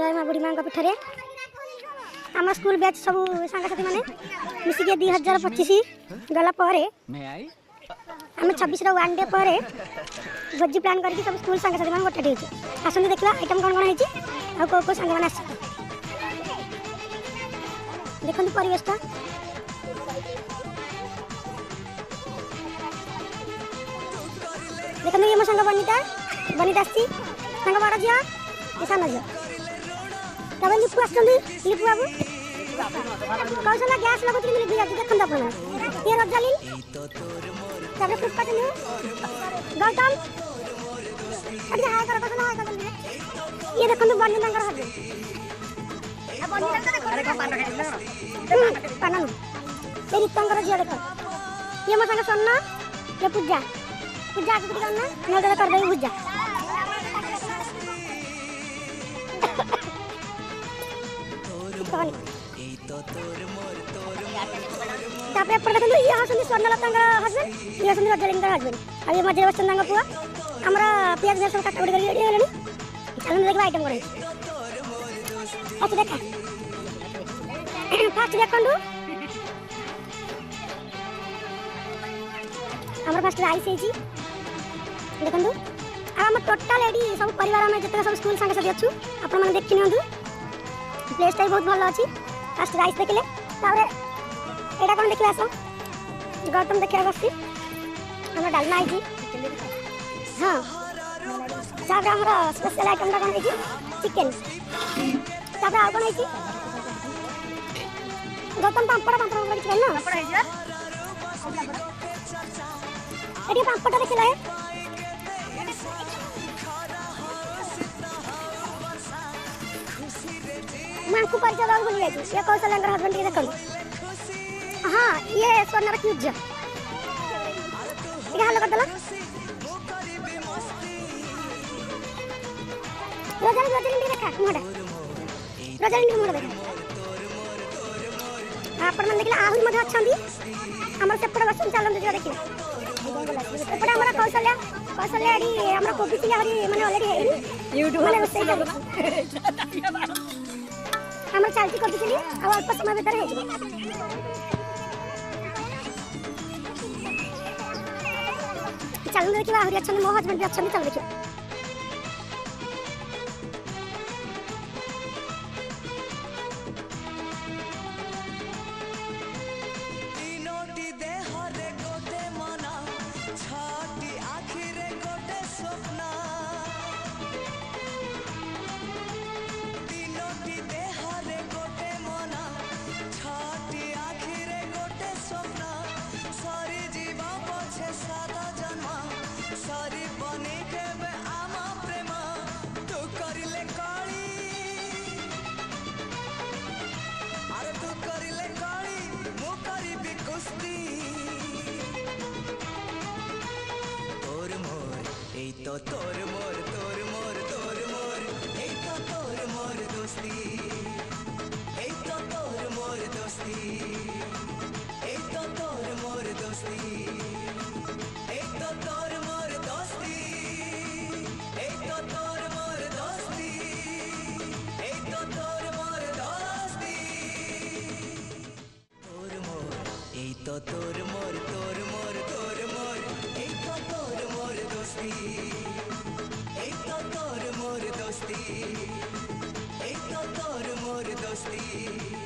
जय माँ बुढ़ी माँ पीठरे आम स्कूल बैच सब सांगसाथी मैंने मिसिके 2025 गला आम 26 वन डे पर भोजी प्लान करके सब स्कूल सांगसाथी मैंने गोटे आसते देखा आइटम कौन कौन है कौ कौ सांग मैंने देखते परिवेशटा देखते ये मो सांग बनिता आसी सांग बड़ झी सान झी तब लिपु लिपु बाबू कौशल गैस लगुच लिपि जाती देखते आप ये रजालीन तब पुष्पा चंदू गौतम हाय कर कौशल हाय कर ये देखते बनी पान ये रीतंकर झील देख ये मो सांग सोना ये पूजा पूजा आगे करना नजर कर दे पूजा तापर एपट देखो ये हसन स्वर्णलता हस्बैंड ये हसन रजलिंग हस्बैंड आ ये मजे बच्चन पुआ हमरा पियाज में सब काटा उड़ी रेडी हेलनी चलन देखबा आइटम करे अच्छा देखा फास्ट देखंडू हमरा फास्ट राइस है देखंडू हम टोटल एडी सब परिवार में जते सब स्कूल संगे साथी अछु आपण माने देखि नियंतु प्लेस टाइप बहुत भल अछि फास्ट राइस देखले तारे एडा कोन देखले आसो गौतम देखिया बसी हमरा डालना है जी हां साबे हमरा स्पेशल आइटम कोन है जी चिकन साबे आ कोन है जी गौतम पापड़ चिकन ना पापड़ है जी एडी पापड़ देखले मांकू परिचय दाल भूल गई ये कौशल हस्बैंड के देखो हाँ ये सोनार क्यूज ये हाल कर दला रजनी देखा मोटा रजनी मोटा देखा आपण मन देखला आहुन मध अछंदी हमर सेपड़ बस चलन जो देखिला एपड़ हमर कौशल आडी हमर कोपी चिली हरी माने ऑलरेडी है यूट्यूब माने रोसई कर हम चलती कर चली आ अल्प समय भीतर है चल देखिए आहरी अच्छा मो हस्बैंड भी अच्छा चल देखिए तो तोर मोर ए तो तोर मोर दोस्ती ए तो तोर मोर दोस्ती ए तो तोर मोर दोस्ती ए तो तोर मोर दोस्ती ए तो तोर मोर दोस्ती ए तो तोर मोर दोस्ती तोर मोर ए तो तोर मोर ए तो तोर मोर दोस्ती एक तो तोर मोर दोस्ती